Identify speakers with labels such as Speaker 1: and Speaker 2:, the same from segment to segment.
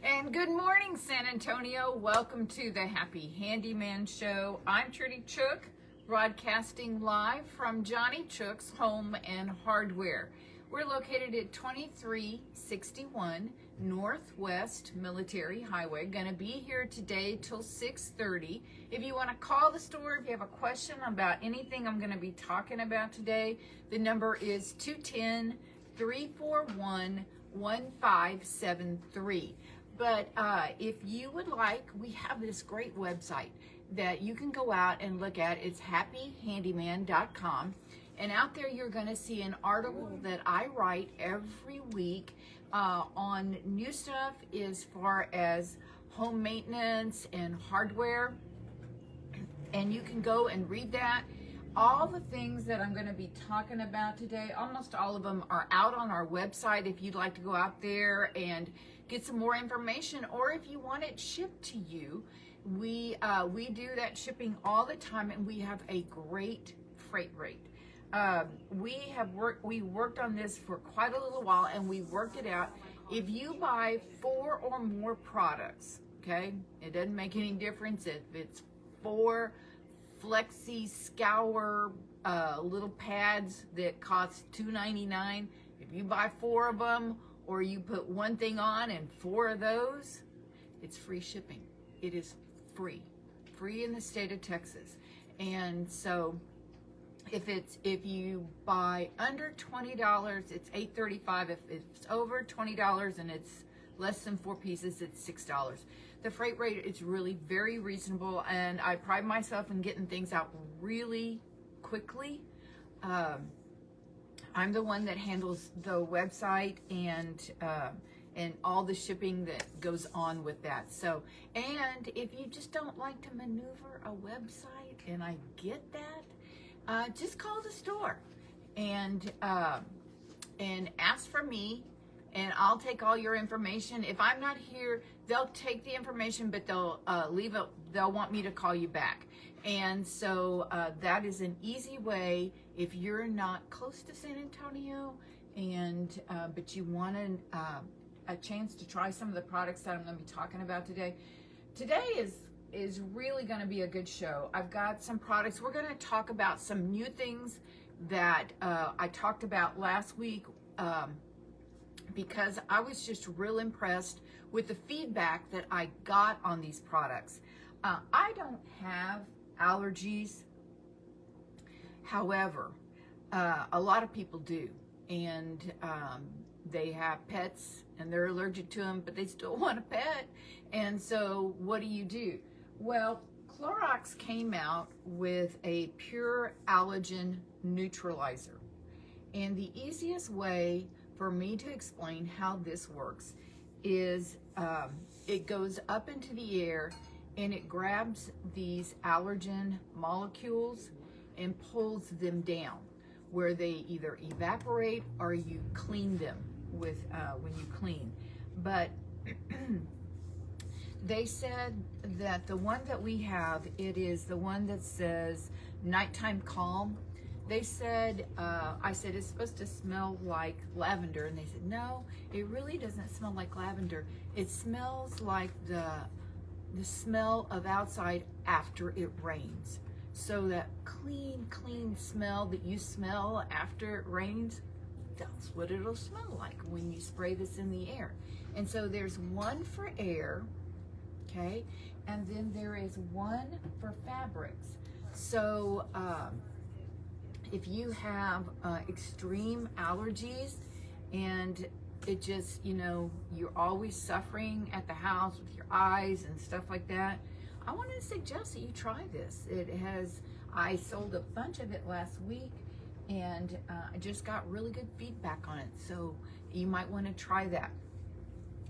Speaker 1: And good morning, San Antonio. Welcome to the Happy Handyman Show. I'm Trudy Chook, broadcasting live from Johnny Chook's Home and Hardware. We're located at 2361 Northwest Military Highway. Going to be here today till 6:30. If you want to call the store, if you have a question about anything I'm going to be talking about today, the number is 210-341-1573. But if you would like, we have this great website that you can go out and look at. It's happyhandyman.com. And out there you're going to see an article that I write every week on new stuff as far as home maintenance and hardware. And you can go and read that. All the things that I'm going to be talking about today, almost all of them are out on our website if you'd like to go out there and get some more information, or if you want it shipped to you. We do that shipping all the time, and we have a great freight rate. We worked on this for quite a little while, and we worked it out. If you buy 4 or more products, okay, it doesn't make any difference if it's 4 Flexi Scour little pads that cost $2.99. If you buy 4 of them, or you put one thing on and 4 of those, it's free shipping. It is free in the state of Texas. And so if you buy under $20, it's $8.35. If it's over $20 and it's less than 4 pieces, it's $6. The freight rate is really very reasonable, and I pride myself in getting things out really quickly. I'm the one that handles the website and all the shipping that goes on with that. So, and if you just don't like to maneuver a website, and I get that, just call the store and ask for me, and I'll take all your information. If I'm not here, they'll take the information, but they'll leave it. They'll want me to call you back. And so that is an easy way if you're not close to San Antonio, and but you want a chance to try some of the products that I'm going to be talking about today. Today is really going to be a good show. I've got some products. We're going to talk about some new things that I talked about last week, because I was just real impressed with the feedback that I got on these products. I don't have allergies. However, a lot of people do, and they have pets and they're allergic to them, but they still want a pet. And so what do? Well, Clorox came out with a pure allergen neutralizer. And the easiest way for me to explain how this works is it goes up into the air and it grabs these allergen molecules and pulls them down, where they either evaporate or you clean them with when you clean. But they said that the one that we have, it is the one that says Nighttime Calm. They said, I said, it's supposed to smell like lavender, and they said, no, it really doesn't smell like lavender. It smells like the smell of outside after it rains. So that clean smell that you smell after it rains, that's what it'll smell like when you spray this in the air. And so there's one for air, okay, and then there is one for fabrics. So if you have extreme allergies and it just, you're always suffering at the house with your eyes and stuff like that, I want to suggest that you try this. I sold a bunch of it last week, and I just got really good feedback on it. So you might want to try that.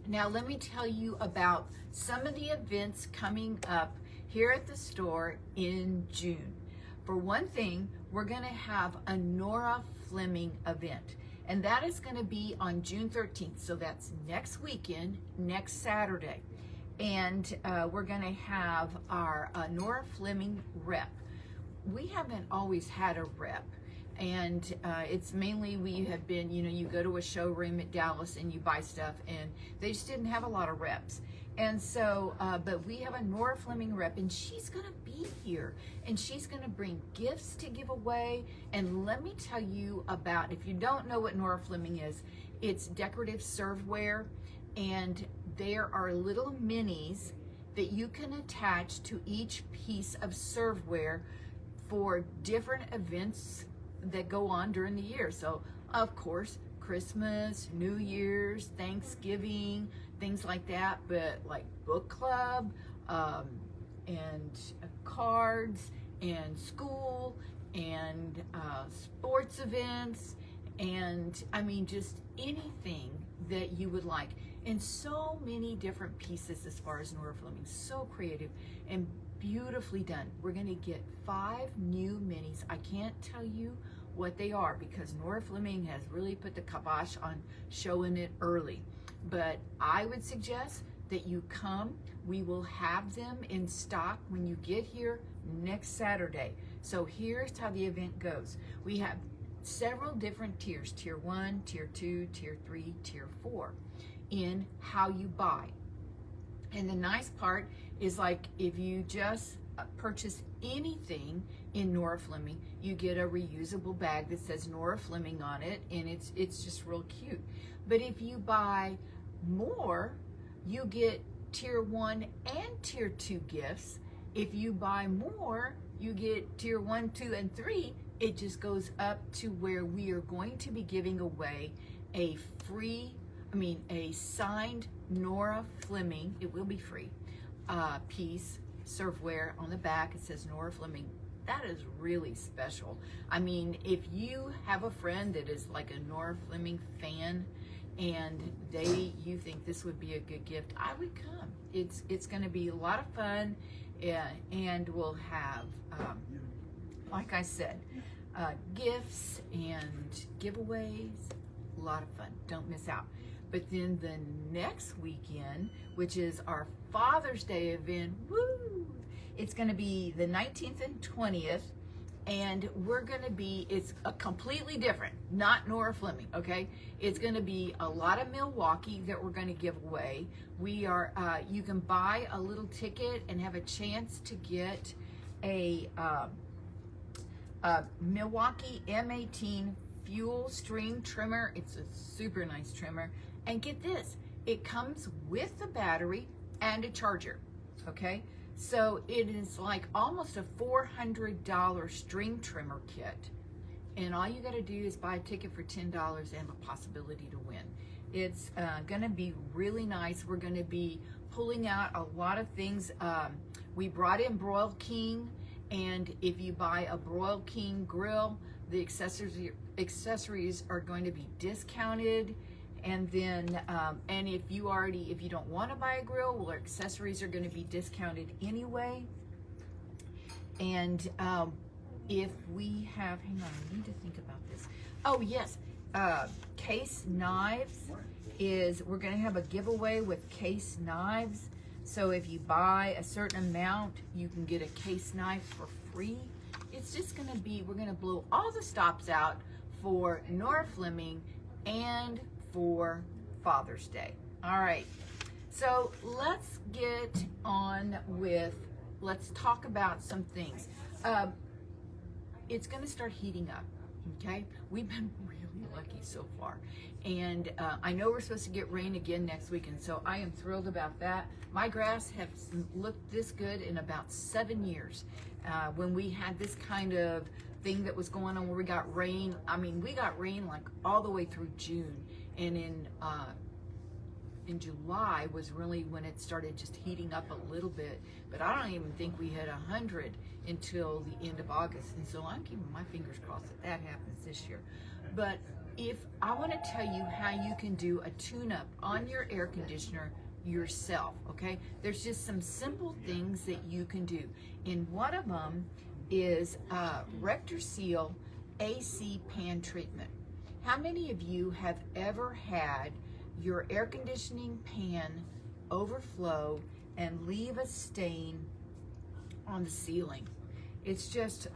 Speaker 1: Now let me tell you about some of the events coming up here at the store in June. For one thing, we're going to have a Nora Fleming event, and that is going to be on June 13th. So that's next weekend, next Saturday. And we're going to have our Nora Fleming rep. We haven't always had a rep. And it's mainly, we have been, you go to a showroom at Dallas and you buy stuff, and they just didn't have a lot of reps. And so, but we have a Nora Fleming rep, and she's gonna be here, and she's gonna bring gifts to give away. And let me tell you about, if you don't know what Nora Fleming is, it's decorative serveware, and there are little minis that you can attach to each piece of serveware for different events that go on during the year. So of course, Christmas, New Year's, Thanksgiving, things like that, but like book club, and cards, and school, and sports events, and I mean just anything that you would like. And so many different pieces as far as Nora Fleming, so creative and beautifully done. We're gonna get 5 new minis. I can't tell you what they are because Nora Fleming has really put the kibosh on showing it early. But I would suggest that you come. We will have them in stock when you get here next Saturday. So here's how the event goes. We have several different tiers, tier 1, tier 2, tier 3, tier 4, in how you buy. And the nice part is, like, if you just purchase anything in Nora Fleming, you get a reusable bag that says Nora Fleming on it, and it's just real cute. But if you buy more, you get tier 1 and tier 2 gifts. If you buy more, you get tier 1, 2, and 3. It just goes up to where we are going to be giving away a signed Nora Fleming, it will be free, piece, serveware. On the back it says Nora Fleming. That is really special. I mean, if you have a friend that is like a Nora Fleming fan and you think this would be a good gift, I would come. It's going to be a lot of fun, and we'll have, like I said, gifts and giveaways. A lot of fun. Don't miss out. But then the next weekend, which is our Father's Day event, woo! It's going to be the 19th and 20th, and it's a completely different, not Nora Fleming, okay? It's going to be a lot of Milwaukee that we're going to give away. We are, you can buy a little ticket and have a chance to get a Milwaukee M18 fuel string trimmer. It's a super nice trimmer. And get this, it comes with a battery and a charger, okay? So it is like almost a $400 string trimmer kit. And all you gotta do is buy a ticket for $10 and a possibility to win. It's gonna be really nice. We're gonna be pulling out a lot of things. We brought in Broil King, and if you buy a Broil King grill, the accessories are going to be discounted. And then, and if you don't want to buy a grill, well, accessories are going to be discounted anyway. And if we have, hang on, I need to think about this. Oh yes, case knives we're going to have a giveaway with case knives. So if you buy a certain amount, you can get a case knife for free. It's just going to be, we're going to blow all the stops out for Nora Fleming and for Father's Day. All right, so let's get on with, let's talk about some things. It's going to start heating up, okay? We've been really lucky so far. And I know we're supposed to get rain again next week, and so I am thrilled about that. My grass has looked this good in about 7 years. When we had this kind of thing that was going on where we got rain, I mean, we got rain like all the way through June. And in July was really when it started just heating up a little bit. But I don't even think we hit 100 until the end of August. And so I'm keeping my fingers crossed that happens this year. But if I want to tell you how you can do a tune-up on your air conditioner yourself, okay? There's just some simple things that you can do. And one of them is Rector Seal AC pan treatment. How many of you have ever had your air conditioning pan overflow and leave a stain on the ceiling? It's just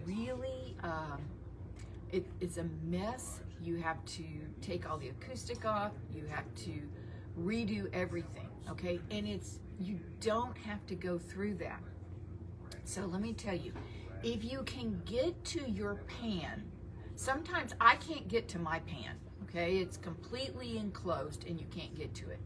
Speaker 1: really it's a mess. You have to take all the acoustic off. You have to redo everything, okay? And you don't have to go through that. So let me tell you, if you can get to your pan, sometimes I can't get to my pan, okay? It's completely enclosed and you can't get to it.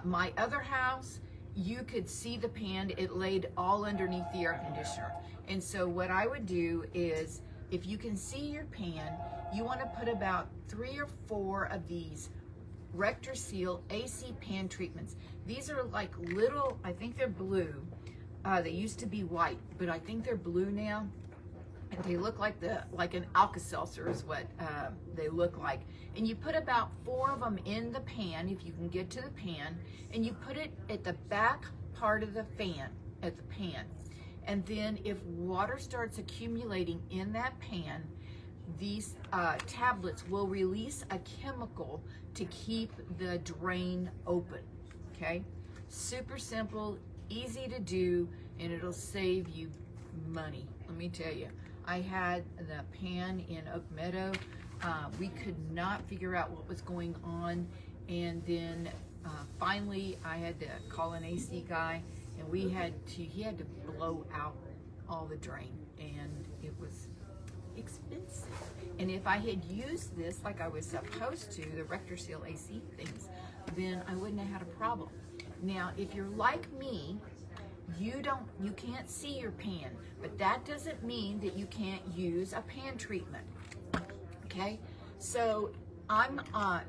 Speaker 1: My other house, you could see the pan. It laid all underneath the air conditioner. And so what I would do is, if you can see your pan, you want to put about 3 or 4 of these Rector Seal AC pan treatments. These are like little, I think they're blue. They used to be white, but I think they're blue now. And they look like an Alka-Seltzer is what they look like. And you put about 4 of them in the pan, if you can get to the pan, and you put it at the back part of the fan, at the pan. And then if water starts accumulating in that pan, these tablets will release a chemical to keep the drain open, okay? Super simple, easy to do, and it'll save you money. Let me tell you, I had the pan in Oak Meadow. We could not figure out what was going on, and then finally I had to call an AC guy, and he had to blow out all the drain, and it was expensive. And if I had used this like I was supposed to, the Rector Seal AC things, then I wouldn't have had a problem. Now, if you're like me, you can't see your pan, but that doesn't mean that you can't use a pan treatment, okay? So I'm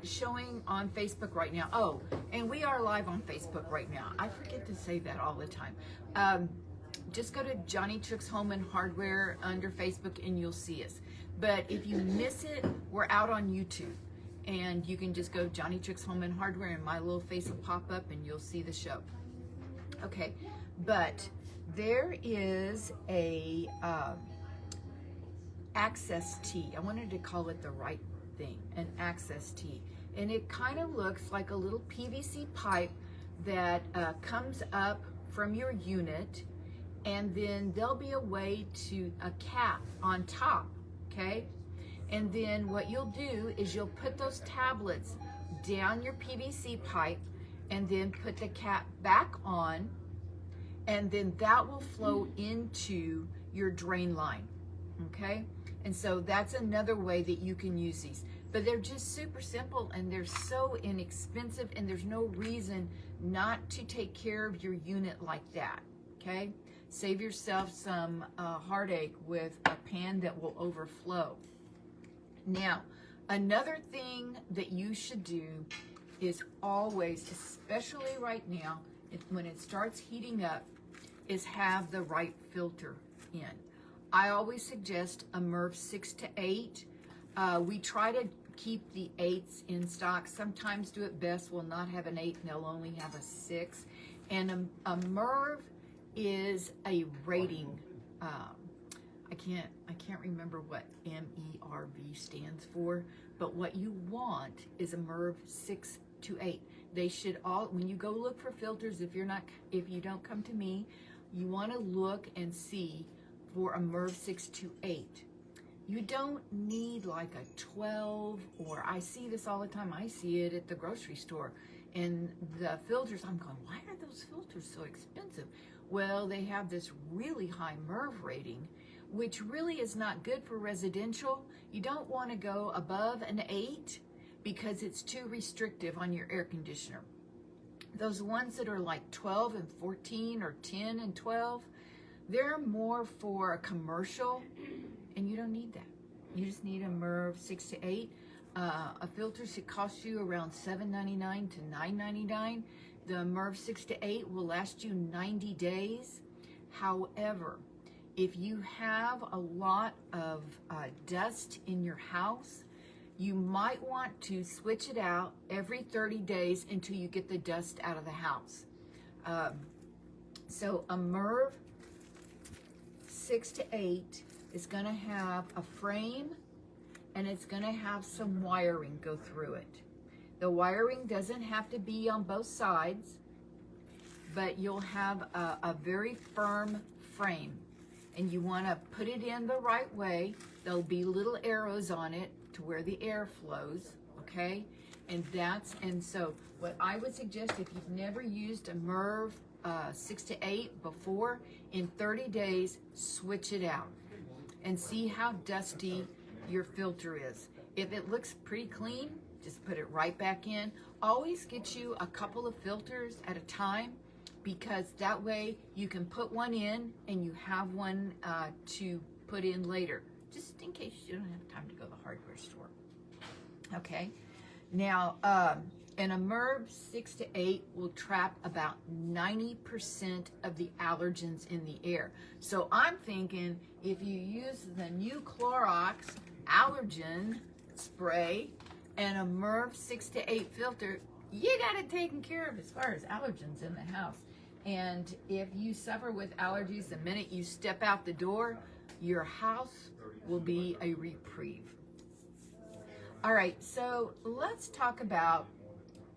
Speaker 1: showing on Facebook right now. Oh, and we are live on Facebook right now. I forget to say that all the time. Just go to Johnny Chook's Home and Hardware under Facebook and you'll see us. But if you miss it, we're out on YouTube. And you can just go Johnny Chook's Home and Hardware and my little face will pop up and you'll see the show. Okay, but there is a access tee. I wanted to call it the right thing, an access tee. And it kind of looks like a little PVC pipe that comes up from your unit, and then there'll be a way to a cap on top, okay? And then what you'll do is you'll put those tablets down your PVC pipe and then put the cap back on, and then that will flow into your drain line, okay? And so that's another way that you can use these. But they're just super simple and they're so inexpensive, and there's no reason not to take care of your unit like that, okay? Save yourself some heartache with a pan that will overflow. Now, another thing that you should do is always, especially right now, when it starts heating up, is have the right filter in. I always suggest a MERV 6 to 8. We try to keep the 8s in stock. Sometimes Do It Best will not have an 8 and they'll only have a 6. And a MERV is a rating. I can't remember what MERV stands for, but what you want is a MERV 6 to 8. They should all, when you go look for filters, if you don't come to me, you want to look and see for a MERV 6 to 8. You don't need like a 12, or I see this all the time. I see it at the grocery store. And the filters, I'm going, why are those filters so expensive? Well, they have this really high MERV rating, which really is not good for residential. You don't want to go above an 8 because it's too restrictive on your air conditioner. Those ones that are like 12 and 14 or 10 and 12, they're more for a commercial, and you don't need that. You just need a MERV 6 to 8. A filter should cost you around $7.99 to $9.99. The MERV 6 to 8 will last you 90 days. However, if you have a lot of dust in your house, you might want to switch it out every 30 days until you get the dust out of the house. So a MERV 6 to 8 is going to have a frame, and it's going to have some wiring go through it. The wiring doesn't have to be on both sides, but you'll have a very firm frame.
Speaker 2: and you want to put it in the right way. There'll be little arrows on it to where the air flows, okay? And so what I would suggest, if you've never used a MERV 6 to 8 before, in 30 days, switch it out and see how dusty your filter is. If it looks pretty clean, just put it right back in. Always get you a couple of filters at a time, because that way you can put one in and you have one to put in later, just in case you don't have time to go to the hardware store. Okay, now and a MERV 6 to 8 will trap about 90% of the allergens in the air. So I'm thinking if you use the new Clorox allergen spray and a MERV 6 to 8 filter, you got it taken care of as far as allergens in the house. And if you suffer with allergies, the minute you step out the door, your house will be a reprieve. All right, so let's talk about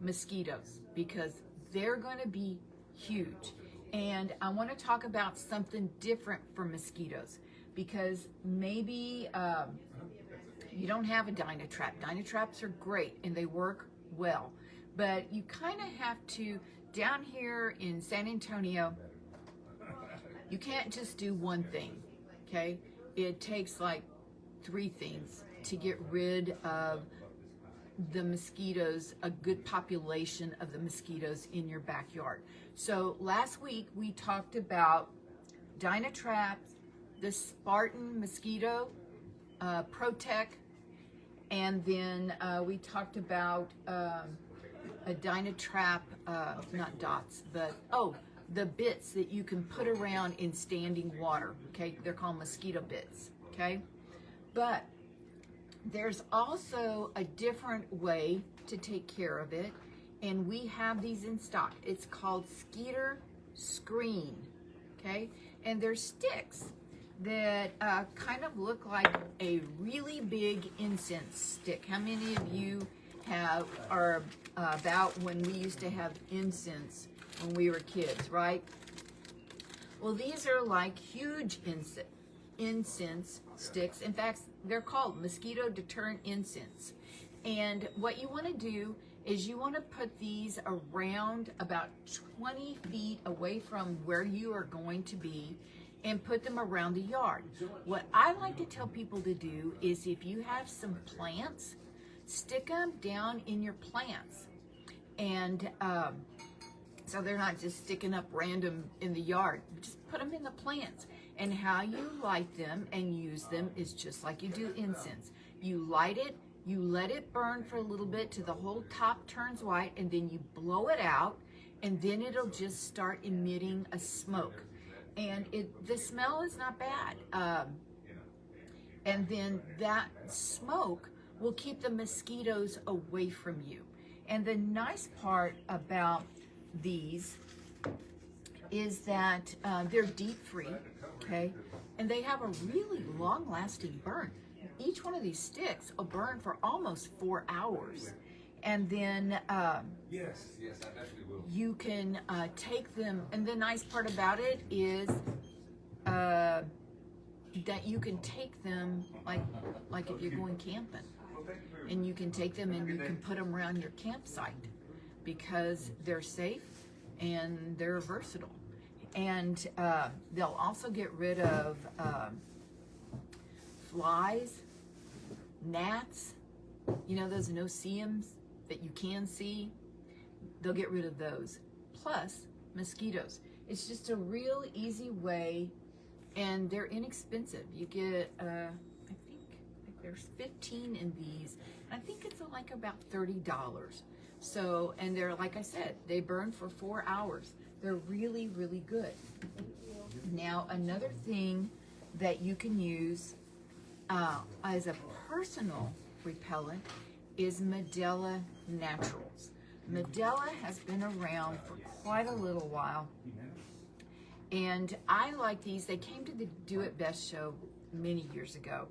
Speaker 2: mosquitoes, because they're going to be huge. And I want to talk about something different for mosquitoes, because maybe you don't have a Dynatrap. Dynatraps are great and they work well, but you kind of have to, down here in San Antonio, you can't just do one thing, okay? It takes like 3 things to get rid of the mosquitoes, a good population of the mosquitoes in your backyard. So last week we talked about Dynatraps, the Spartan mosquito, Protect, and then we talked about a Dynatrap, not dots, but the bits that you can put around in standing water, okay? They're called mosquito bits, okay? But there's also a different way to take care of it, and we have these in stock. It's called Skunk Scram, okay? And they're sticks that kind of look like a really big incense stick. How many of you are about when we used to have incense when we were kids, right? Well, these are like huge incense sticks. In fact, they're called mosquito deterrent incense. And what you want to do is you want to put these around about 20 feet away from where you are going to be, and put them around the yard. What I like to tell people to do is, if you have some plants, stick them down in your plants. And so they're not just sticking up random in the yard. Just put them in the plants. And how you light them and use them is just like you do incense. You light it, you let it burn for a little bit till the whole top turns white, and then you blow it out, and then it'll just start emitting a smoke. And the smell is not bad. And then that smoke will keep the mosquitoes away from you. And the nice part about these is that they're deep free, okay? And they have a really long lasting burn. Each one of these sticks will burn for almost 4 hours. And then
Speaker 3: yes, I definitely will.
Speaker 2: you can take them, and the nice part about it is that you can take them like if you're going camping, and you can take them and you can put them around your campsite, because they're safe and they're versatile. And they'll also get rid of flies, gnats, you know, those no-see-ums that you can see. They'll get rid of those, plus mosquitoes. It's just a real easy way, and they're inexpensive. You get, I think there's 15 in these, and I think it's like about $30. So, and they're, like I said, they burn for 4 hours. They're really, really good. Now, another thing that you can use as a personal repellent is Medela Naturals. Medela has been around for quite a little while, and I like these. They came to the Do It Best show many years ago,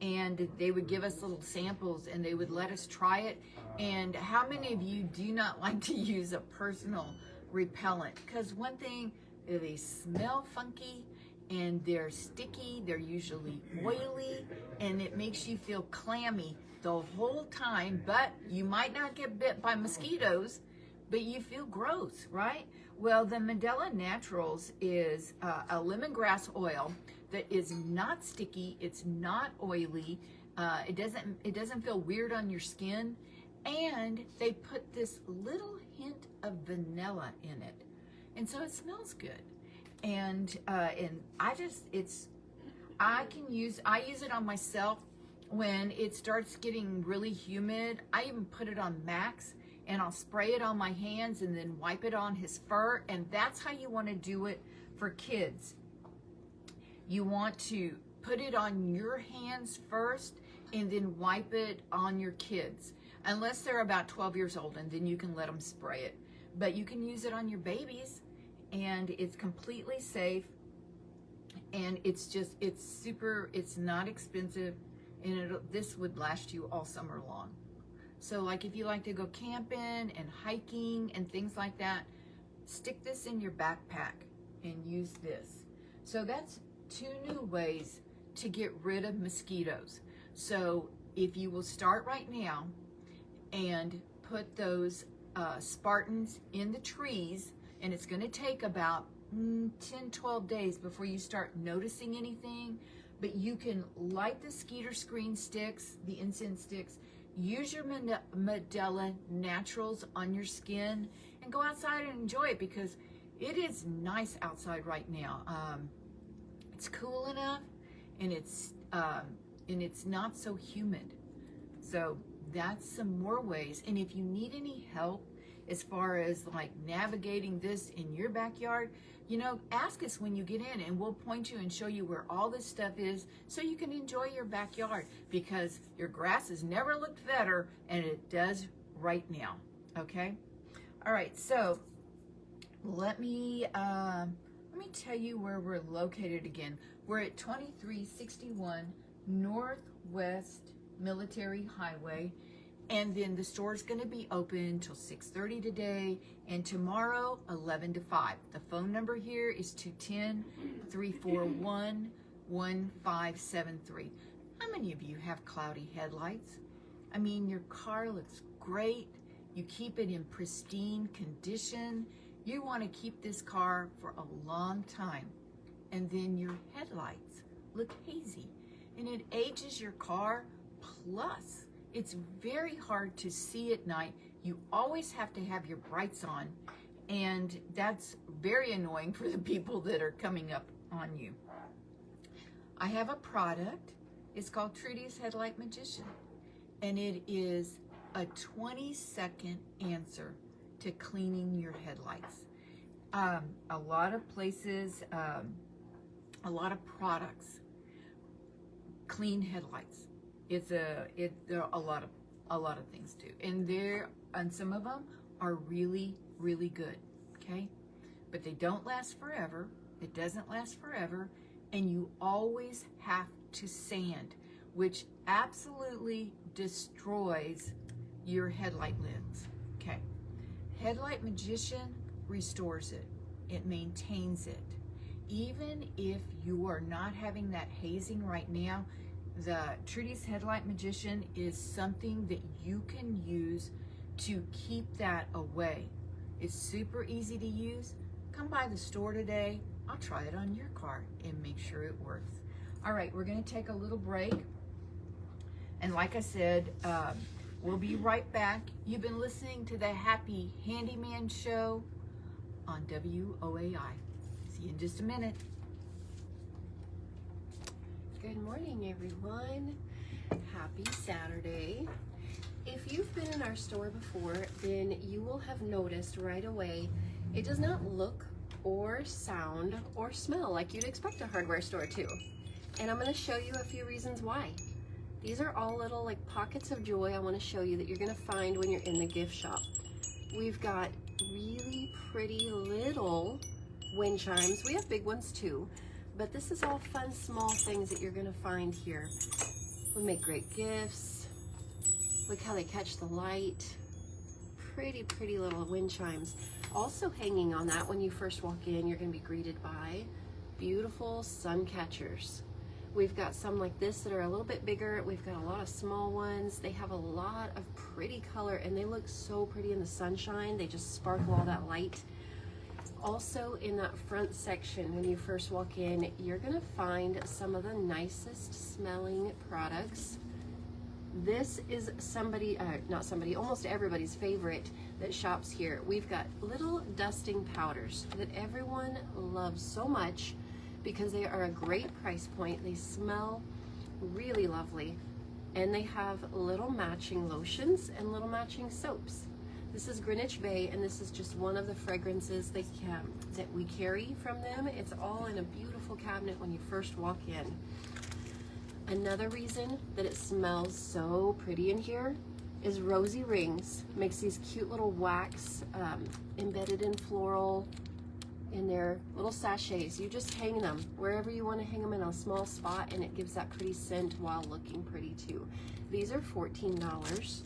Speaker 2: and they would give us little samples and they would let us try it. And how many of you do not like to use a personal repellent? Because one thing, they smell funky,
Speaker 1: and they're sticky, they're usually oily, and it makes you feel clammy the whole time, but you might not get bit by mosquitoes, but you feel gross, right? Well, the Medela Naturals is a lemongrass oil that is not sticky, it's not oily, it doesn't feel weird on your skin, and they put this little hint of vanilla in it, and so it smells good. And I use it on myself when it starts getting really humid. I even put it on Max, and I'll spray it on my hands and then wipe it on his fur, and that's how you want to do it for kids. You want to put it on your hands first and then wipe it on your kids, unless they're about 12 years old, and then you can let them spray it. But you can use it on your babies, and it's completely safe, and it's not expensive, and this would last you all summer long. So like if you like to go camping and hiking and things like that, stick this in your backpack and use this. So that's 2 new ways to get rid of mosquitoes. So if you will start right now and put those Spartans in the trees, and it's going to take about 10-12 days before you start noticing anything, but you can light the skeeter screen sticks, the incense sticks, use your Medela Naturals on your skin, and go outside and enjoy it, because it is nice outside right now. It's cool enough, and it's not so humid. So that's some more ways. And if you need any help as far as like navigating this in your backyard, ask us when you get in, and we'll point you and show you where all this stuff is, so you can enjoy your backyard, because your grass has never looked better, and it does right now. Okay. All right. So let me tell you where we're located again. We're at 2361 Northwest Military Highway, and then the store's going to be open till 6:30 today, and tomorrow 11 to 5. The phone number here is 210-341-1573. How many of you have cloudy headlights? I mean, your car looks great. You keep it in pristine condition. You want to keep this car for a long time, and then your headlights look hazy, and it ages your car. Plus, it's very hard to see at night. You always have to have your brights on, and that's very annoying for the people that are coming up on you. I have a product. It's called Trudy's Headlight Magician, and it is a 20-second answer to cleaning your headlights. A lot of places, a lot of products clean headlights. There are a lot of things too, and some of them are really, really good. Okay, but they don't last forever. It doesn't last forever, and you always have to sand, which absolutely destroys your headlight lids. Okay, Headlight Magician restores it. It maintains it. Even if you are not having that hazing right now, the Trudy's Headlight Magician is something that you can use to keep that away. It's super easy to use. Come by the store today. I'll try it on your car and make sure it works. All right, we're going to take a little break. And like I said, we'll be right back. You've been listening to the Happy Handyman Show on WOAI. See you in just a minute.
Speaker 4: Good morning, everyone. Happy Saturday. If you've been in our store before, then you will have noticed right away it does not look or sound or smell like you'd expect a hardware store to. And I'm going to show you a few reasons why. These are all little like pockets of joy I want to show you that you're going to find when you're in the gift shop. We've got really pretty little wind chimes. We have big ones too. But this is all fun, small things that you're going to find here. We make great gifts. Look how they catch the light. Pretty, pretty little wind chimes. Also hanging on that when you first walk in, you're going to be greeted by beautiful sun catchers. We've got some like this that are a little bit bigger. We've got a lot of small ones. They have a lot of pretty color and they look so pretty in the sunshine. They just sparkle all that light. Also in that front section, when you first walk in, you're gonna find some of the nicest smelling products. This is almost everybody's favorite that shops here. We've got little dusting powders that everyone loves so much because they are a great price point. They smell really lovely. And they have little matching lotions and little matching soaps. This is Greenwich Bay, and this is just one of the fragrances that we carry from them. It's all in a beautiful cabinet when you first walk in. Another reason that it smells so pretty in here is Rosy Rings makes these cute little wax embedded in floral in their little sachets. You just hang them wherever you want to hang them in a small spot, and it gives that pretty scent while looking pretty too. These are $14.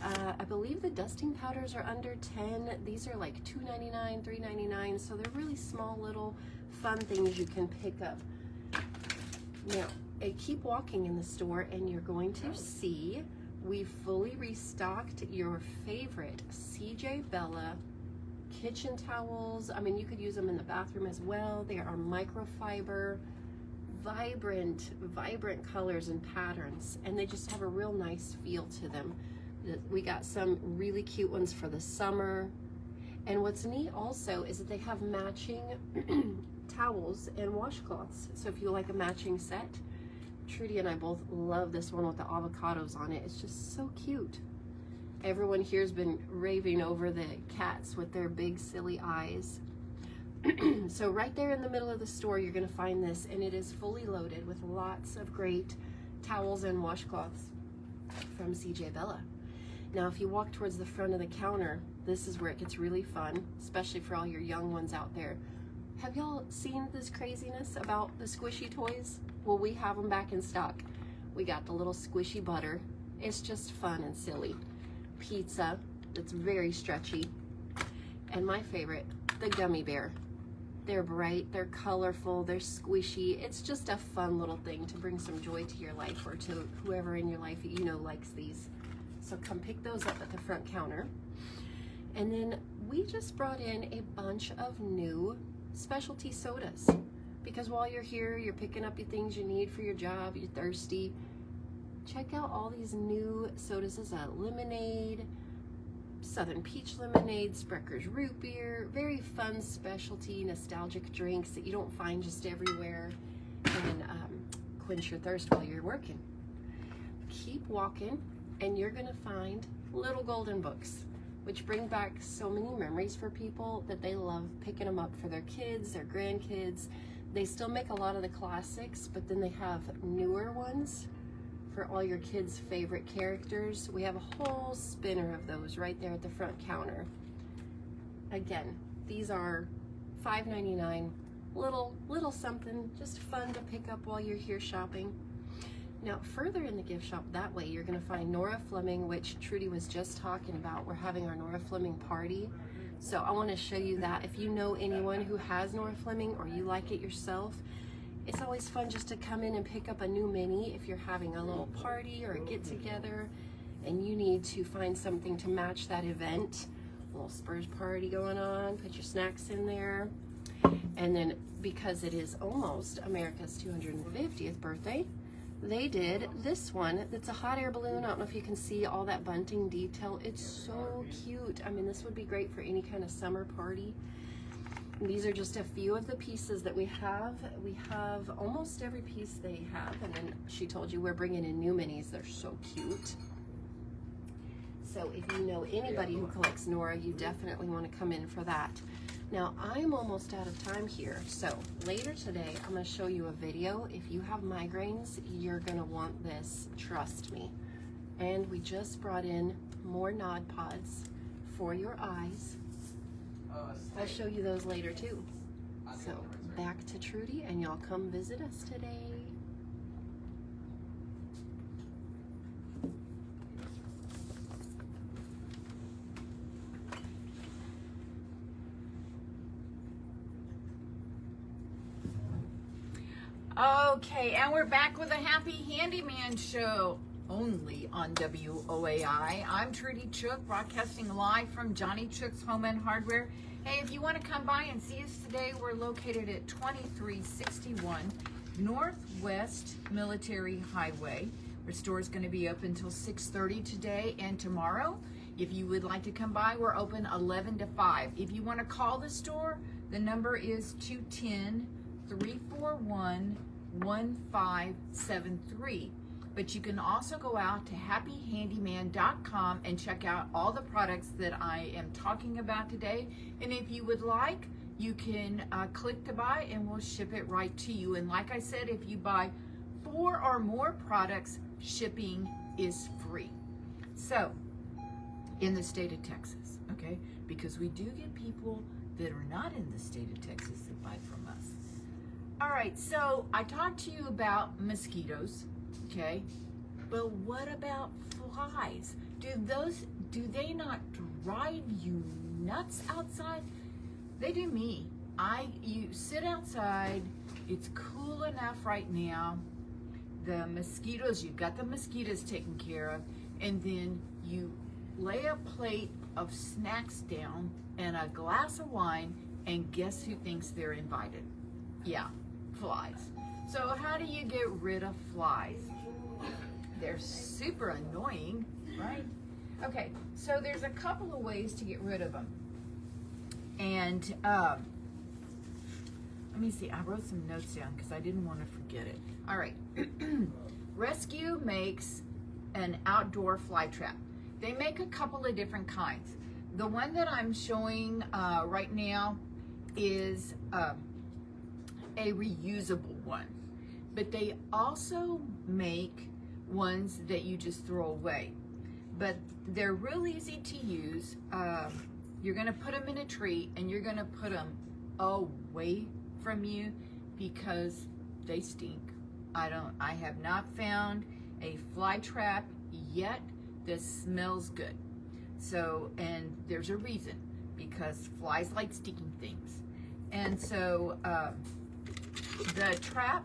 Speaker 4: I believe the dusting powders are under 10. These are like $2.99, $3.99, so they're really small little fun things you can pick up. Now, keep walking in the store and you're going to see we fully restocked your favorite CJ Bella kitchen towels. I mean, you could use them in the bathroom as well. They are microfiber, vibrant colors and patterns, and they just have a real nice feel to them. We got some really cute ones for the summer. And what's neat also is that they have matching towels and washcloths. So if you like a matching set, Trudy and I both love this one with the avocados on it. It's just so cute. Everyone here's been raving over the cats with their big silly eyes. So right there in the middle of the store, you're gonna find this, and it is fully loaded with lots of great towels and washcloths from CJ Bella. Now, if you walk towards the front of the counter, this is where it gets really fun, especially for all your young ones out there. Have y'all seen this craziness about the squishy toys? Well, we have them back in stock. We got the little squishy butter. It's just fun and silly. Pizza, that's very stretchy. And my favorite, the gummy bear. They're bright, they're colorful, they're squishy. It's just a fun little thing to bring some joy to your life, or to whoever in your life that you know likes these. So come pick those up at the front counter. And then we just brought in a bunch of new specialty sodas, because while you're here, you're picking up your things you need for your job, you're thirsty. Check out all these new sodas. As a lemonade, Southern Peach Lemonade, Sprecker's Root Beer, very fun specialty nostalgic drinks that you don't find just everywhere, and quench your thirst while you're working. Keep walking and you're gonna find little golden books, which bring back so many memories for people that they love picking them up for their kids, their grandkids. They still make a lot of the classics, but then they have newer ones for all your kids' favorite characters. We have a whole spinner of those right there at the front counter. Again, these are $5.99, little something, just fun to pick up while you're here shopping. Now, further in the gift shop that way, you're gonna find Nora Fleming, which Trudy was just talking about. We're having our Nora Fleming party. So I wanna show you that. If you know anyone who has Nora Fleming, or you like it yourself, it's always fun just to come in and pick up a new mini if you're having a little party or a get together and you need to find something to match that event. A little Spurs party going on, put your snacks in there. And then because it is almost America's 250th birthday, they did this one that's a hot air balloon. I don't know if you can see all that bunting detail. It's so cute. I mean, this would be great for any kind of summer party. These are just a few of the pieces that we have. We have almost every piece they have, and then she told you we're bringing in new minis. They're so cute. So if you know anybody who collects Nora, you definitely want to come in for that. Now, I'm almost out of time here, so later today I'm going to show you a video. If you have migraines, you're going to want this, trust me. And we just brought in more Nod Pods for your eyes. I'll show you those later too. So back to Trudy, and y'all come visit us today.
Speaker 1: Okay, and we're back with a Happy Handyman show only on WOAI. I'm Trudy Chook, broadcasting live from Johnny Chook's Home and Hardware. Hey, if you want to come by and see us today, we're located at 2361 Northwest Military Highway. Our store is going to be open until 6:30 today and tomorrow. If you would like to come by, we're open 11 to 5. If you want to call the store, the number is 210-341-1573. But you can also go out to happyhandyman.com and check out all the products that I am talking about today. And if you would like, you can click to buy and we'll ship it right to you. And like I said, if you buy 4 or more products, shipping is free. So, in the state of Texas, okay? Because we do get people that are not in the state of Texas that buy from us. All right, so I talked to you about mosquitoes, okay? But what about flies? Do they not drive you nuts outside? They do me. You sit outside, it's cool enough right now. The mosquitoes, you've got the mosquitoes taken care of, and then you lay a plate of snacks down and a glass of wine, and guess who thinks they're invited? Yeah, flies. So how do you get rid of flies? They're super annoying, right? Okay, so there's a couple of ways to get rid of them. And let me see, I wrote some notes down because I didn't want to forget it. All right, Rescue makes an outdoor fly trap. They make a couple of different kinds. The one that I'm showing right now is a reusable one, but they also make ones that you just throw away. But they're real easy to use. You're gonna put them in a tree and you're gonna put them away from you because they stink. I have not found a fly trap yet that smells good. So, and there's a reason, because flies like sticking things. And so the trap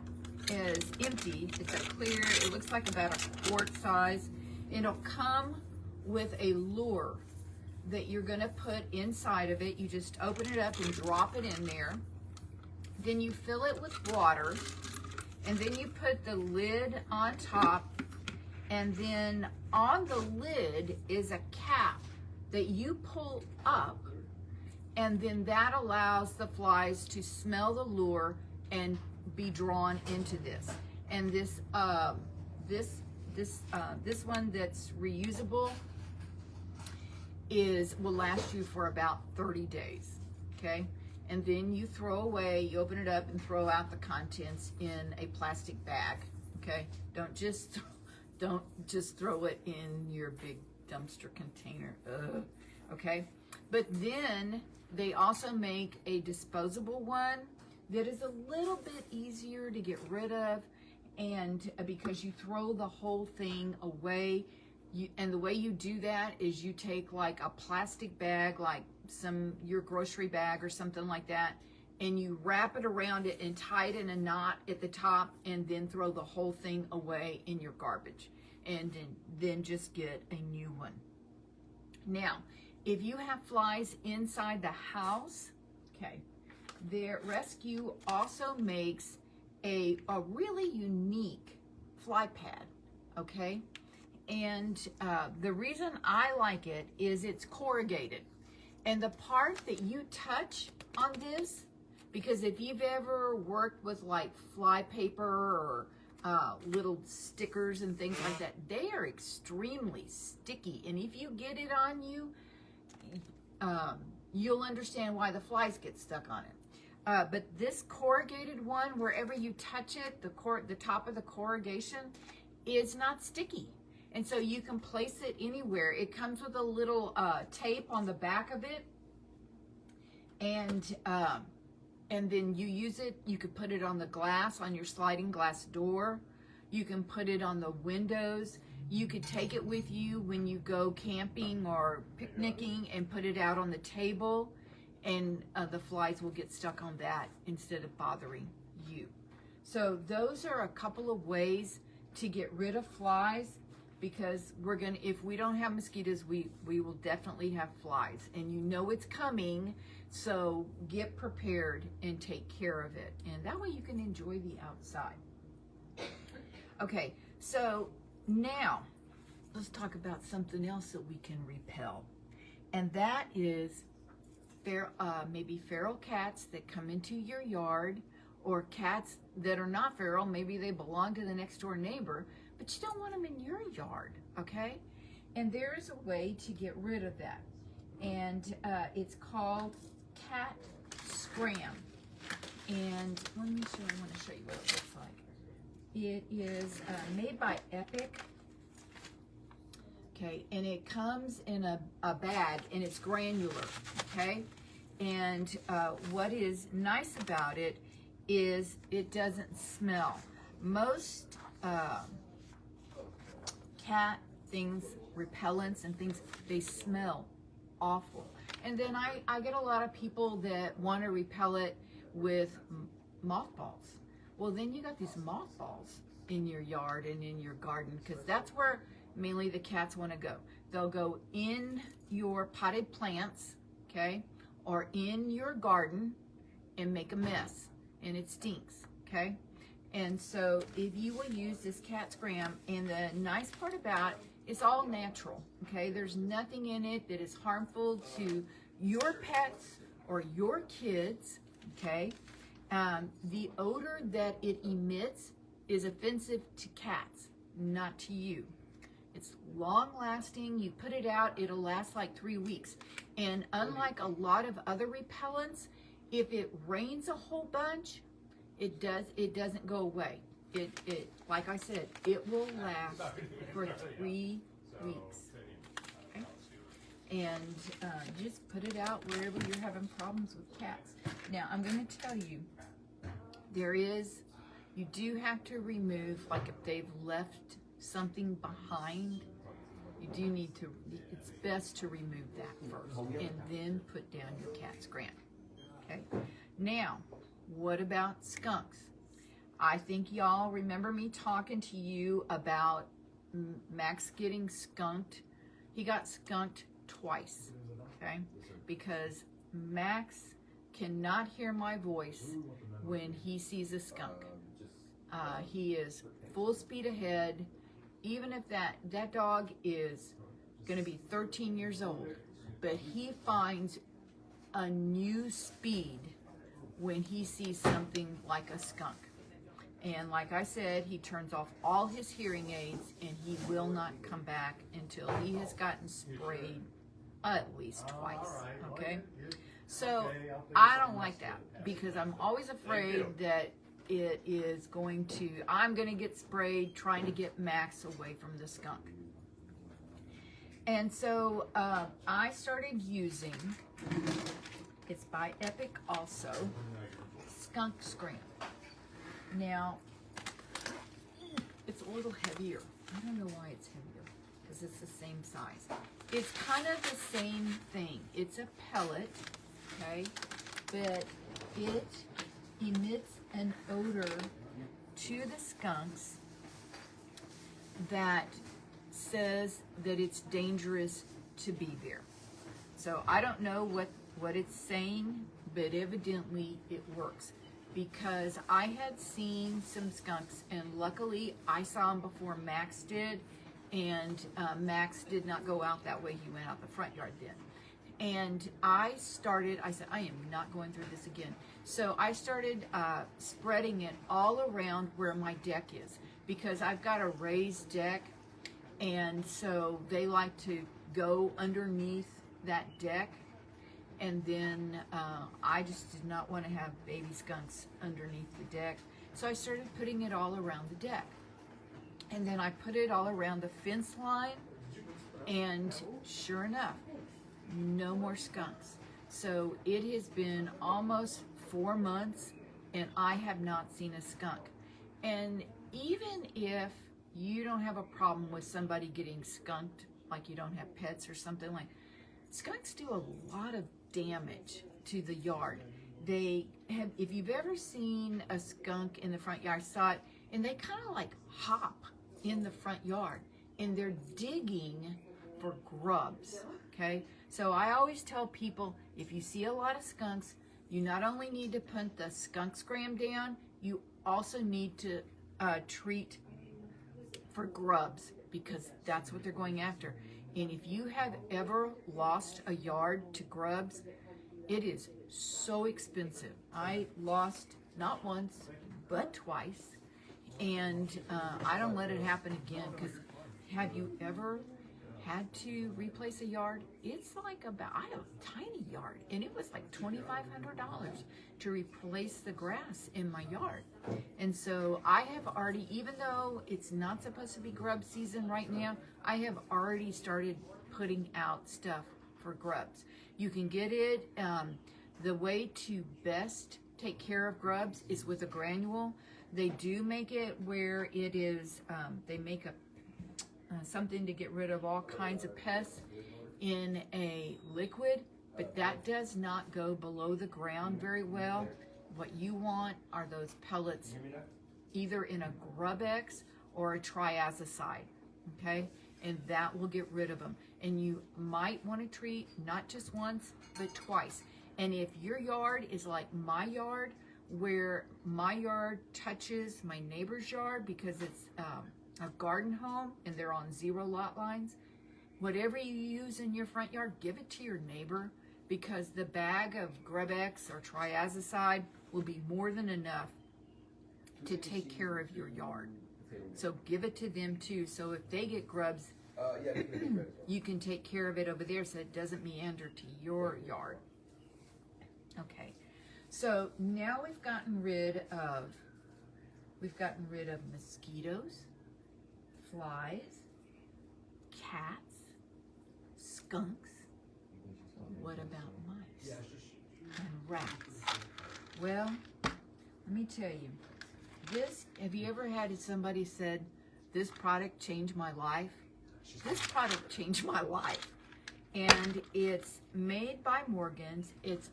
Speaker 1: is empty. It's a clear, it looks like about a quart size. It'll come with a lure that you're gonna put inside of it. You just open it up and drop it in there. Then you fill it with water, and then you put the lid on top, and then on the lid is a cap that you pull up, and then that allows the flies to smell the lure and be drawn into this. And this one that's reusable will last you for about 30 days, okay? And then you throw away, you open it up and throw out the contents in a plastic bag, okay? Don't just throw it in your big dumpster container, okay? But then they also make a disposable one that is a little bit easier to get rid of, and because you throw the whole thing away. And the way you do that is you take like a plastic bag, like your grocery bag or something like that, and you wrap it around it and tie it in a knot at the top, and then throw the whole thing away in your garbage, and then just get a new one. Now, if you have flies inside the house, okay, their Rescue also makes a really unique fly pad, okay? And the reason I like it is it's corrugated. And the part that you touch on this, because if you've ever worked with like fly paper or little stickers and things like that, they are extremely sticky. And if you get it on you, you'll understand why the flies get stuck on it. But this corrugated one, wherever you touch it, the top of the corrugation is not sticky. And so you can place it anywhere. It comes with a little tape on the back of it, and then you use it. You could put it on the glass, on your sliding glass door. You can put it on the windows. You could take it with you when you go camping or picnicking and put it out on the table, and the flies will get stuck on that instead of bothering you. So those are a couple of ways to get rid of flies, because if we don't have mosquitoes, we will definitely have flies, and you know it's coming, so get prepared and take care of it, and that way you can enjoy the outside. Okay, so now let's talk about something else that we can repel, and that is maybe feral cats that come into your yard, or cats that are not feral. Maybe they belong to the next door neighbor, but you don't want them in your yard, okay? And there is a way to get rid of that, and it's called Cat Scram. And let me show. I want to show you what it looks like. It is made by Epic. Okay, and it comes in a bag, and it's granular, okay? And what is nice about it is it doesn't smell. Most cat things, repellents and things, they smell awful. And then I get a lot of people that want to repel it with mothballs. Well, then you got these mothballs in your yard and in your garden, because that's where mainly the cats want to go. They'll go in your potted plants, okay, or in your garden and make a mess, and it stinks, okay? And so if you will use this Cat Scram, and the nice part about it's all natural, okay? There's nothing in it that is harmful to your pets or your kids, okay? The odor that it emits is offensive to cats, not to you. It's long lasting. You put it out, it'll last like 3 weeks. And unlike a lot of other repellents, if it rains a whole bunch, it doesn't go away. It like I said, it will last for 3 weeks. Okay? And just put it out wherever you're having problems with cats. Now I'm going to tell you, you do have to remove, like if they've left something behind, you do need to, it's best to remove that first and then put down your Cat Scram. Okay? Now, what about skunks? I think y'all remember me talking to you about Max getting skunked. He got skunked twice, okay? Because Max cannot hear my voice when he sees a skunk. He is full speed ahead. Even if that dog is going to be 13 years old, but he finds a new speed when he sees something like a skunk. And like I said, he turns off all his hearing aids, and he will not come back until he has gotten sprayed at least twice, okay? So I don't like that, because I'm always afraid that I'm going to get sprayed trying to get Max away from the skunk. And so I started using, it's by Epic also, Skunk Scram. Now, it's a little heavier. I don't know why it's heavier, because it's the same size. It's kind of the same thing. It's a pellet, okay, but it emits an odor to the skunks that says that it's dangerous to be there. So I don't know what it's saying, but evidently it works, because I had seen some skunks, and luckily I saw them before Max did, and Max did not go out that way. He went out the front yard then. And I said, I am not going through this again. So I started spreading it all around where my deck is, because I've got a raised deck, and so they like to go underneath that deck. And then I just did not want to have baby skunks underneath the deck. So I started putting it all around the deck. And then I put it all around the fence line, and sure enough, no more skunks. So it has been almost 4 months, and I have not seen a skunk. And even if you don't have a problem with somebody getting skunked, like you don't have pets or something, like, skunks do a lot of damage to the yard. they have, if you've ever seen a skunk in the front yard, I saw it, and they kind of like hop in the front yard, and they're digging for grubs, okay? So I always tell people, if you see a lot of skunks, you not only need to put the skunk scram down, you also need to treat for grubs, because that's what they're going after. And if you have ever lost a yard to grubs, it is so expensive. I lost not once, but twice. And I don't let it happen again, because have you ever had to replace a yard? It's like about, I have a tiny yard, and it was like $2,500 to replace the grass in my yard. And so I have already, even though it's not supposed to be grub season right now, I have already started putting out stuff for grubs. You can get it, the way to best take care of grubs is with a granule. They do make it where it is, they make a something to get rid of all kinds of pests in a liquid, but that does not go below the ground very well. What you want are those pellets either in a Grub-X or a triazicide, okay? And that will get rid of them. And you might want to treat not just once, but twice. And if your yard is like my yard, where my yard touches my neighbor's yard because it's a garden home and they're on 0 lot lines, whatever you use in your front yard, give it to your neighbor, because the bag of Grub-X or triazicide will be more than enough to take care of your yard. So give it to them too, so if they get grubs, you can take care of it over there so it doesn't meander to your yard. Okay, so now we've gotten rid of mosquitoes, flies, cats, skunks. What about mice and rats? Well, let me tell you, have you ever had somebody said, this product changed my life? This product changed my life. And it's made by Morgan's. It's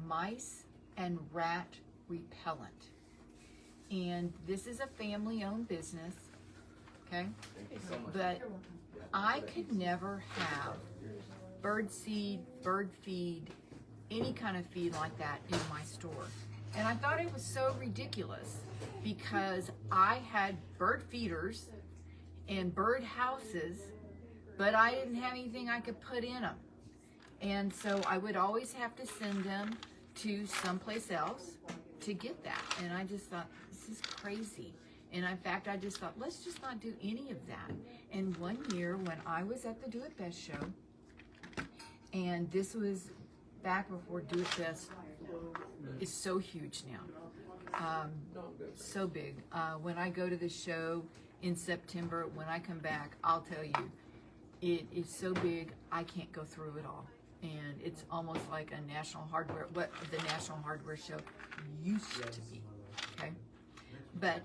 Speaker 1: mice and rat repellent. And this is a family-owned business, okay? But I could never have bird seed, bird feed, any kind of feed like that in my store. And I thought it was so ridiculous, because I had bird feeders and bird houses, but I didn't have anything I could put in them. And so I would always have to send them to someplace else to get that. And I just thought, this is crazy. And in fact, I just thought, let's just not do any of that. And one year when I was at the Do It Best show, and this was back before Do It Best is so huge now, so big. When I go to the show in September, when I come back, I'll tell you, it is so big, I can't go through it all. And it's almost like a National Hardware, what the National Hardware Show used to be, okay? But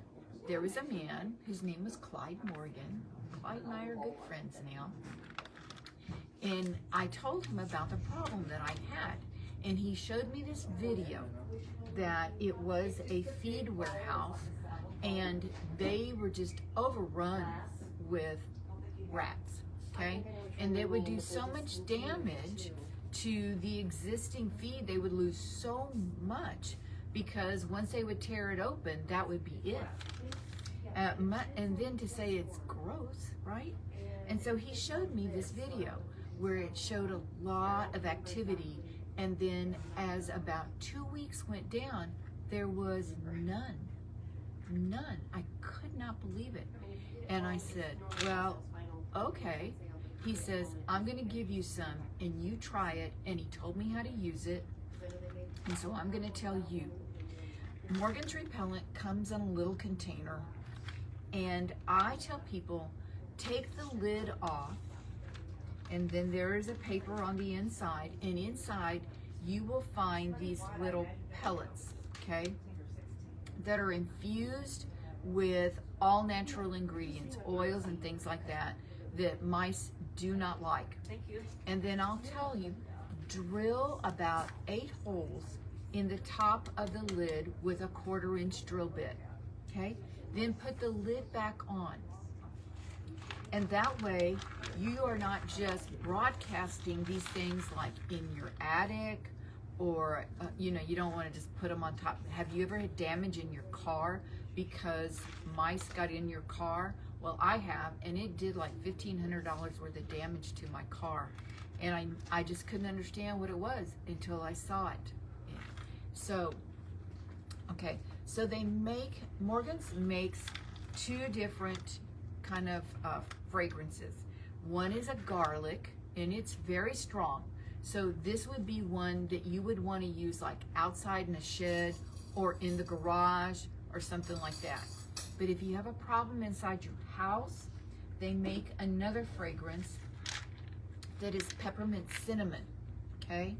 Speaker 1: there was a man, his name was Clyde Morgan. Clyde and I are good friends now. And I told him about the problem that I had. And he showed me this video that it was a feed warehouse, and they were just overrun with rats, okay? And they would do so much damage to the existing feed, they would lose so much, because once they would tear it open, that would be it. And then to say it's gross, right? And so he showed me this video where it showed a lot of activity, and then as about 2 weeks went down, there was none. I could not believe it. And I said, well, okay. He says, I'm gonna give you some and you try it. And he told me how to use it. And so I'm gonna tell you, Morgan's repellent comes in a little container, and I tell people, take the lid off, and then there is a paper on the inside, and inside you will find these little pellets, okay, that are infused with all natural ingredients, oils and things like that, that mice do not like.
Speaker 4: Thank you.
Speaker 1: And then I'll tell you, drill about 8 holes in the top of the lid with a 1/4-inch drill bit, okay? Then put the lid back on. And that way, you are not just broadcasting these things like in your attic, or, you know, you don't want to just put them on top. Have you ever had damage in your car because mice got in your car? Well, I have, and it did like $1,500 worth of damage to my car. And I just couldn't understand what it was until I saw it. So, okay, so Morgan's makes 2 different kind of fragrances. One is a garlic, and it's very strong. So this would be one that you would want to use like outside in a shed or in the garage or something like that. But if you have a problem inside your house, they make another fragrance that is peppermint cinnamon, okay?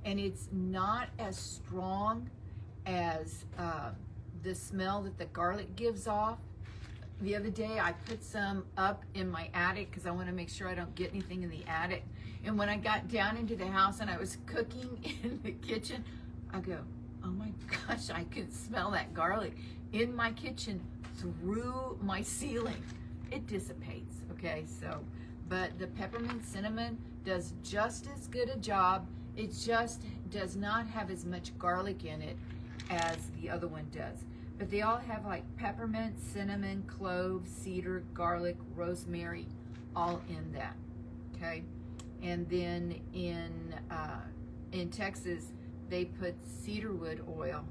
Speaker 1: And it's not as strong as the smell that the garlic gives off. The other day I put some up in my attic because I want to make sure I don't get anything in the attic. And when I got down into the house and I was cooking in the kitchen, I go, oh my gosh, I could smell that garlic in my kitchen through my ceiling. It dissipates, okay? So, but the peppermint cinnamon does just as good a job. It just does not have as much garlic in it as the other one does. But they all have like peppermint, cinnamon, clove, cedar, garlic, rosemary, all in that, okay? And then in Texas, they put cedarwood oil,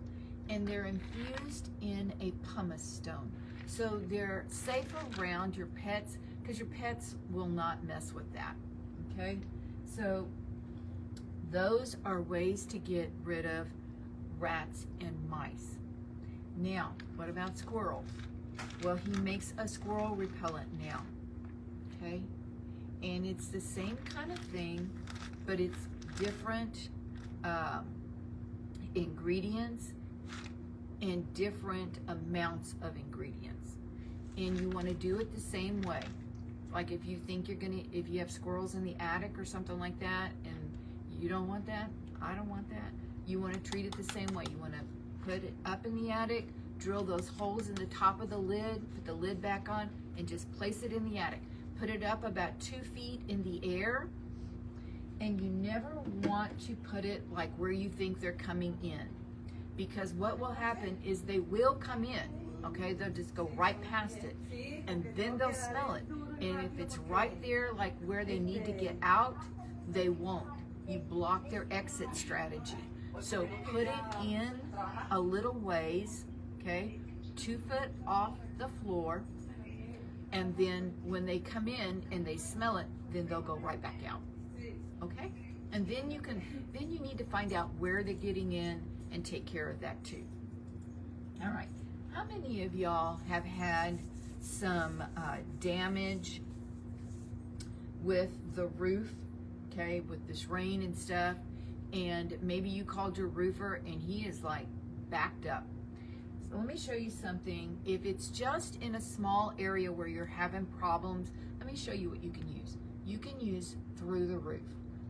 Speaker 1: and they're infused in a pumice stone. So they're safe around your pets, because your pets will not mess with that, okay? So those are ways to get rid of rats and mice. Now, what about squirrels? Well, he makes a squirrel repellent now, okay? And it's the same kind of thing, but it's different ingredients and different amounts of ingredients. And you want to do it the same way. Like if you think if you have squirrels in the attic or something like that, and you don't want that, I don't want that, you want to treat it the same way. You want to put it up in the attic, drill those holes in the top of the lid, put the lid back on, and just place it in the attic. Put it up about 2 feet in the air, and you never want to put it like where you think they're coming in, because what will happen is they will come in, okay? They'll just go right past it, and then they'll smell it. And if it's right there, like where they need to get out, they won't. You block their exit strategy. So put it in a little ways, okay? 2 foot off the floor, and then when they come in and they smell it, then they'll go right back out, okay? And then you need to find out where they're getting in and take care of that too. All right, how many of y'all have had some damage with the roof, okay, with this rain and stuff, and maybe you called your roofer and he is like backed up? So let me show you something. If it's just in a small area where you're having problems, let me show you what you can use. You can use through the roof.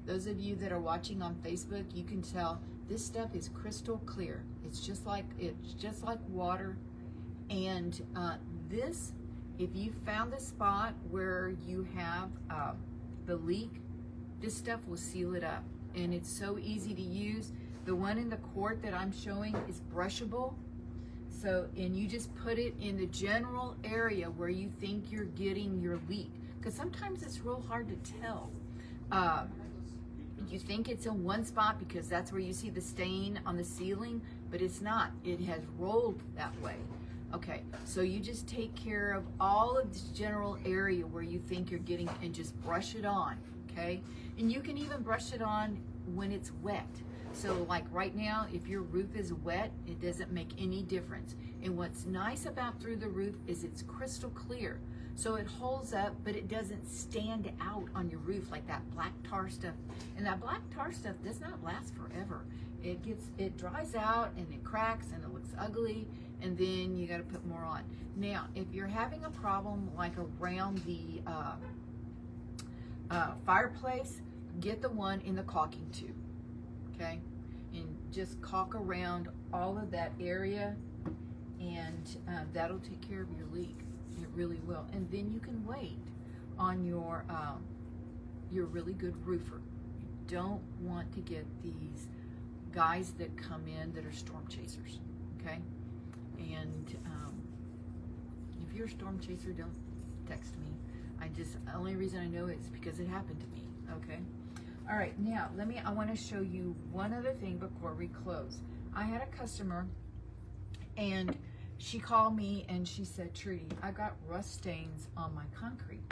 Speaker 1: Those of you that are watching on Facebook, you can tell this stuff is crystal clear. It's just like water. And this, if you found the spot where you have the leak, this stuff will seal it up. And it's so easy to use. The one in the quart that I'm showing is brushable. So, and you just put it in the general area where you think you're getting your leak. Because sometimes it's real hard to tell. You think it's in one spot because that's where you see the stain on the ceiling, but it's not. It has rolled that way. Okay, so you just take care of all of this general area where you think you're getting, and just brush it on, okay? And you can even brush it on when it's wet. So like right now, if your roof is wet, it doesn't make any difference. And what's nice about through the roof is it's crystal clear. So it holds up, but it doesn't stand out on your roof like that black tar stuff. And that black tar stuff does not last forever. It dries out and it cracks and it looks ugly, and then you gotta put more on. Now, if you're having a problem like around the fireplace, get the one in the caulking tube, okay? And just caulk around all of that area, and that'll take care of your leak. It really will. And then you can wait on your really good roofer. You don't want to get these guys that come in that are storm chasers, okay? And if you're a storm chaser, don't text me. The only reason I know it is because it happened to me, okay? All right, now I want to show you one other thing before we close. I had a customer, and she called me and she said, Trudy, I got rust stains on my concrete.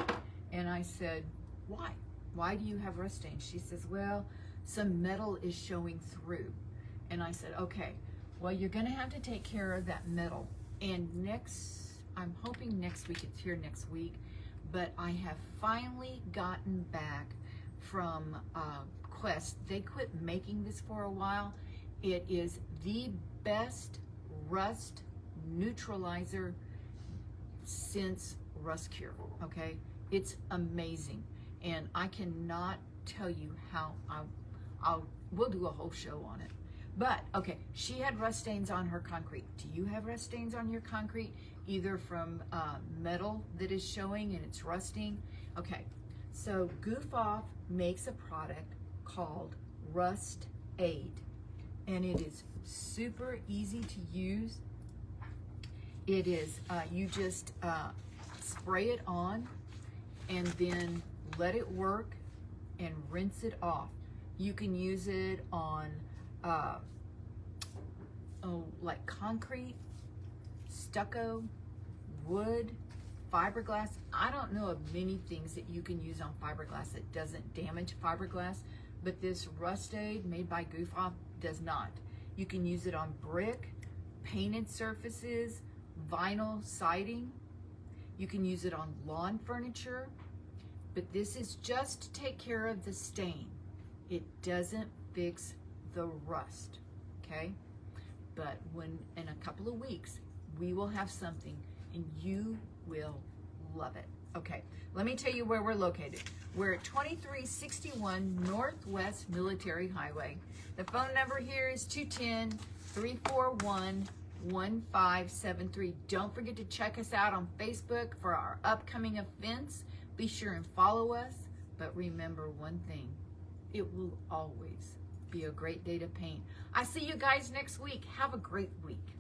Speaker 1: And I said, why? Why do you have rust stains? She says, well, some metal is showing through. And I said, okay, well, you're gonna have to take care of that metal. And I'm hoping next week, it's here next week, but I have finally gotten back from Quest. They quit making this for a while. It is the best rust neutralizer since Rust Cure, okay? It's amazing. And I cannot tell you how we'll do a whole show on it. But, okay, she had rust stains on her concrete. Do you have rust stains on your concrete? Either from metal that is showing and it's rusting? Okay, so Goof Off makes a product called Rust Aid. And it is super easy to use. It is, you just spray it on and then let it work and rinse it off. You can use it on like concrete, stucco, wood, fiberglass. I don't know of many things that you can use on fiberglass that doesn't damage fiberglass, but this Rust Aid made by Goof Off does not. You can use it on brick, painted surfaces, vinyl siding. You can use it on lawn furniture, but this is just to take care of the stain. It doesn't fix the rust, okay? But in a couple of weeks, we will have something and you will love it. Okay, let me tell you where we're located. We're at 2361 Northwest Military Highway. The phone number here is 210-341-1573. Don't forget to check us out on Facebook for our upcoming events. Be sure and follow us, but remember one thing, it will always be a great day to paint. I see you guys next week. Have a great week.